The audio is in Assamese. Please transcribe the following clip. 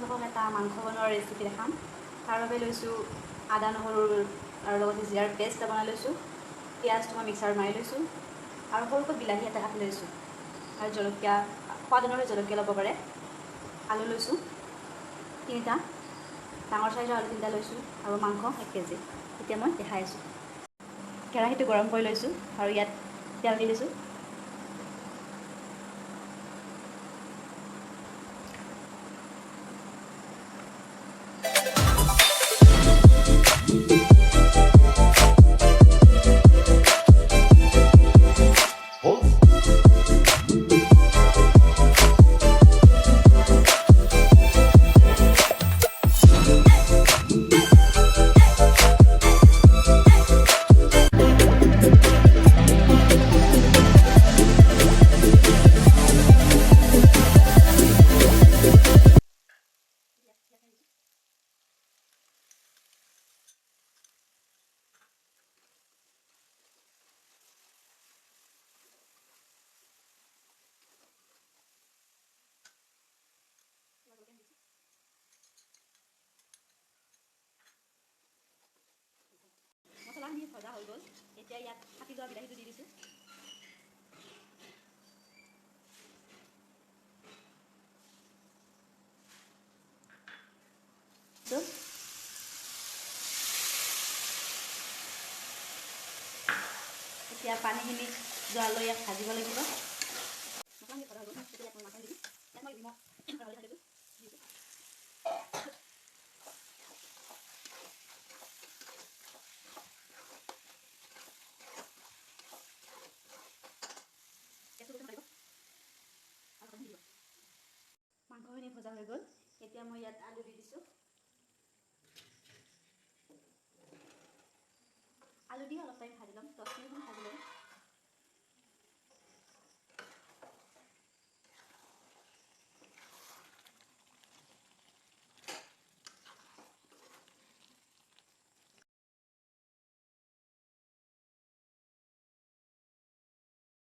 আপোনালোকক এটা মাংস বনোৱাৰ ৰেচিপি দেখাম। তাৰ বাবে লৈছোঁ আদা নহৰুৰ আৰু লগতে জিৰাৰ পেষ্ট এটা বনাই লৈছোঁ। পিঁয়াজটো মই মিক্সাৰত মাৰি লৈছোঁ আৰু সৰুকৈ বিলাহী এটা কাটি লৈছোঁ আৰু জলকীয়া সোৱাদ অনুসৰি জলকীয়া ল'ব পাৰে। আলু লৈছোঁ 3টা, ডাঙৰ চাইজৰ আলু 3টা লৈছোঁ আৰু মাংস 1 কেজি। এতিয়া মই দেখাই আছোঁ। কেৰাহীটো গৰম কৰি লৈছোঁ আৰু ইয়াত তেল দি দিছোঁ। মছলাখিনি ভজা হৈ গ'ল। এতিয়া ইয়াত কাটি লোৱা বিলাহীটো দি দিছোঁ। এতিয়া পানীখিনি যোৱালৈ ইয়াক ভাজিব লাগিব। মছলাখিনি ভজা হৈ গ'ল। এতিয়া ইয়াত মই মাংস দিছোঁ। ইয়াত মই নিমখ হালধি ঢালিছোঁ। মাংসখিনি ভজা হৈ গ'ল। এতিয়া মই ইয়াত আলু দি দিছোঁ। আলু দি অলপ টাইম ভাজি ল'ম, 10 মিনিটমান ভাজি ল'ম।